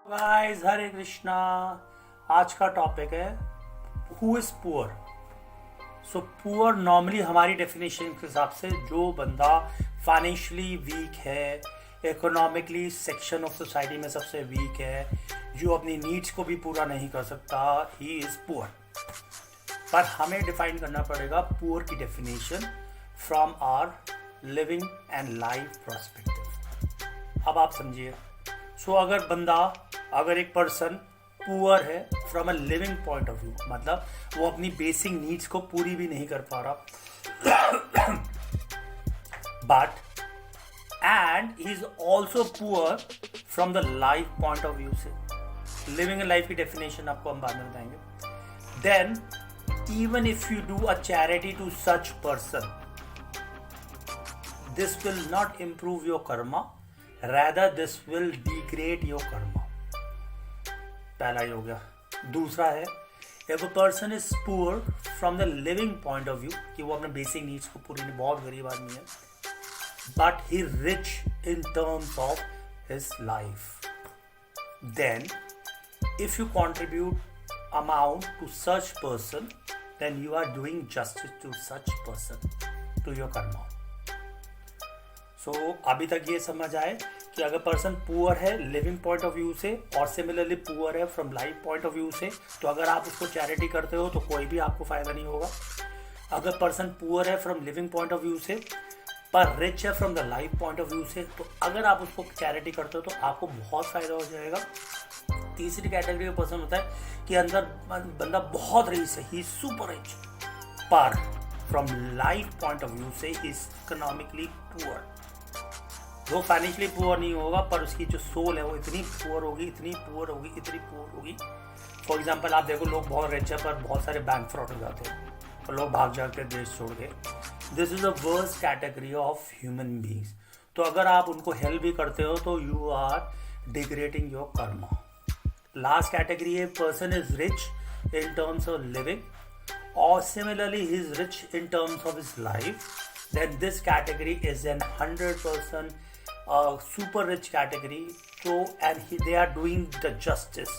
Guys हरे कृष्णा। आज का topic है who is poor. So poor normally हमारी डेफिनेशन के हिसाब से जो बंदा फाइनेंशियली वीक है, इकोनॉमिकली सेक्शन ऑफ सोसाइटी में सबसे वीक है, जो अपनी नीड्स को भी पूरा नहीं कर सकता, ही इज पुअर। पर हमें डिफाइन करना पड़ेगा पुअर की definition from our living and life perspective. अब आप समझिए। सो अगर एक पर्सन पुअर है from a living point of view, मतलब वो अपनी बेसिक नीड्स को पूरी भी नहीं कर पा रहा, but and he is also poor from the life point of view से। लिविंग लाइफ की डेफिनेशन आपको हम बाद में बताएंगे। Then even if you do a charity to such person, this will not improve your karma, rather this will degrade your karma। पहला ही हो गया। दूसरा है if a person is poor from the living point of view, कि वो अपने basic needs को पूरी नहीं, बहुत गरीब आदमी है, but he rich in terms of his life, then if you contribute amount to such person, then you are doing justice to such person, to your karma। सो अभी तक ये समझ आए कि अगर पर्सन पुअर है लिविंग पॉइंट ऑफ व्यू से और सिमिलरली पुअर है from life point of view से, तो अगर आप उसको चैरिटी करते हो तो कोई भी आपको फायदा नहीं होगा। अगर पर्सन पुअर है from living point of view से पर रिच है from the life point of view से, तो अगर आप उसको चैरिटी करते हो तो आपको बहुत फायदा हो जाएगा। तीसरी कैटेगरी का पर्सन होता है कि अंदर बंदा बहुत रिच है, ही इज सुपर रिच, पर from life point of view से ही इज इकोनॉमिकली पुअर। वो फाइनेंशियली पुअर नहीं होगा, पर उसकी जो सोल है वो इतनी पुअर होगी, इतनी पुअर होगी, इतनी पुअर होगी। फॉर एग्जाम्पल आप देखो, लोग बहुत रिच है पर बहुत सारे बैंक फ्रॉड हो जाते हैं और लोग भाग जाते हैं देश छोड़ के। This is the worst category of human beings. तो अगर आप उनको हेल्प भी करते हो तो you are degrading your karma. Last category है person is rich in terms of living और similarly he is rich in terms of his life, then this category is an 100% super rich category. So they are doing the justice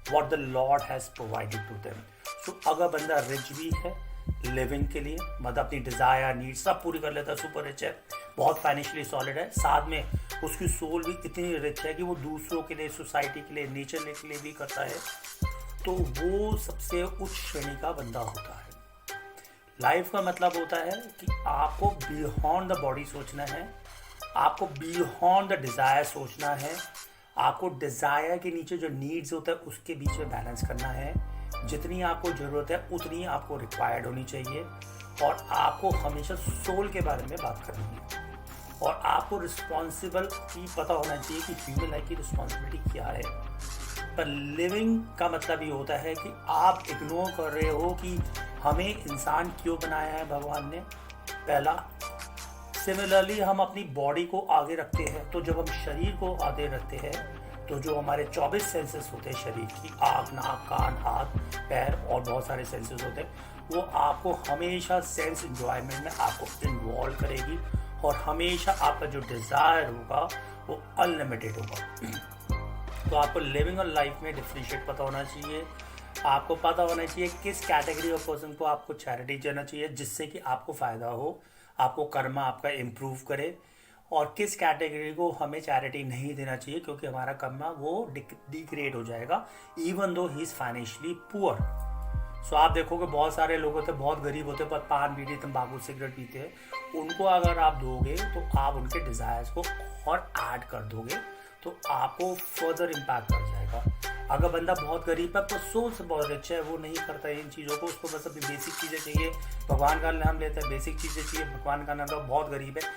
what the Lord has provided to them. So अगर बंदा rich भी है living के लिए, मतलब अपनी Dzire need सब पूरी कर लेता है, सुपर रिच है, बहुत फाइनेंशियली सॉलिड है, साथ में उसकी सोल भी इतनी रिच है कि वो दूसरों के लिए, सोसाइटी के लिए, नेचर के लिए भी करता है, तो वो सबसे उच्च श्रेणी का बंदा होता है। लाइफ का मतलब होता है कि आपको बियॉन्ड द बॉडी सोचना है, आपको बियॉन्ड द डिज़ायर सोचना है, आपको डिज़ायर के नीचे जो नीड्स होता है उसके बीच में बैलेंस करना है। जितनी आपको ज़रूरत है उतनी आपको रिक्वायर्ड होनी चाहिए, और आपको हमेशा सोल के बारे में बात करनी है, और आपको रिस्पॉन्सिबल की पता होना चाहिए कि ह्यूमन लाइफ की रिस्पॉन्सिबिलिटी क्या है। पर लिविंग का मतलब ये होता है कि आप इग्नोर कर रहे हो कि हमें इंसान क्यों बनाया है भगवान ने, पहला। सिमिलरली हम अपनी बॉडी को आगे रखते हैं, तो जब हम शरीर को आगे रखते हैं तो जो हमारे 24 सेंसेस होते हैं शरीर की, आँख, नाक, कान, हाथ, पैर और बहुत सारे सेंसेस होते हैं, वो आपको हमेशा सेंस एंजॉयमेंट में आपको इन्वॉल्व करेगी, और हमेशा आपका जो डिज़ायर होगा वो अनलिमिटेड होगा। तो आपको लिविंग और लाइफ में डिफरेंशिएट पता होना चाहिए। आपको पता होना चाहिए किस कैटेगरी ऑफ पर्सन को आपको चैरिटी देना चाहिए जिससे कि आपको फ़ायदा हो, आपको कर्मा आपका इम्प्रूव करे, और किस कैटेगरी को हमें चैरिटी नहीं देना चाहिए क्योंकि हमारा कर्मा वो डिग्रेड हो जाएगा even though he is financially poor. So आप देखोगे बहुत सारे लोग होते हैं बहुत गरीब होते हैं पर पान, बीड़ी, तंबाकू, सिगरेट पीते हैं, उनको अगर आप दोगे तो आप उनके डिज़ायर्स को और ऐड कर दोगे, तो आपको फर्दर इम्पैक्ट कर जाएगा। अगर बंदा बहुत गरीब है पर सोल से बहुत रिच है, वो नहीं करता है इन चीज़ों को, उसको बस अपनी बेसिक चीज़ें चाहिए, भगवान का नाम लेता है, बेसिक चीज़ें चाहिए, भगवान का नाम, बहुत गरीब है,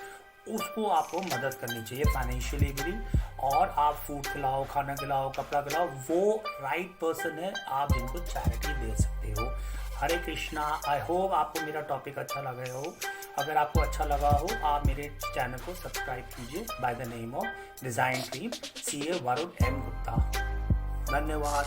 उसको आपको मदद करनी चाहिए फाइनेंशियली भी, और आप फूड खिलाओ, खाना खिलाओ, कपड़ा खिलाओ, वो राइट पर्सन है आप जिनको चैरिटी दे सकते हो। हरे कृष्णा। आई होप आपको मेरा टॉपिक अच्छा लगा हो। अगर आपको अच्छा लगा हो आप मेरे चैनल को सब्सक्राइब कीजिए by the name of design team CA Varun M Gupta. धन्यवाद।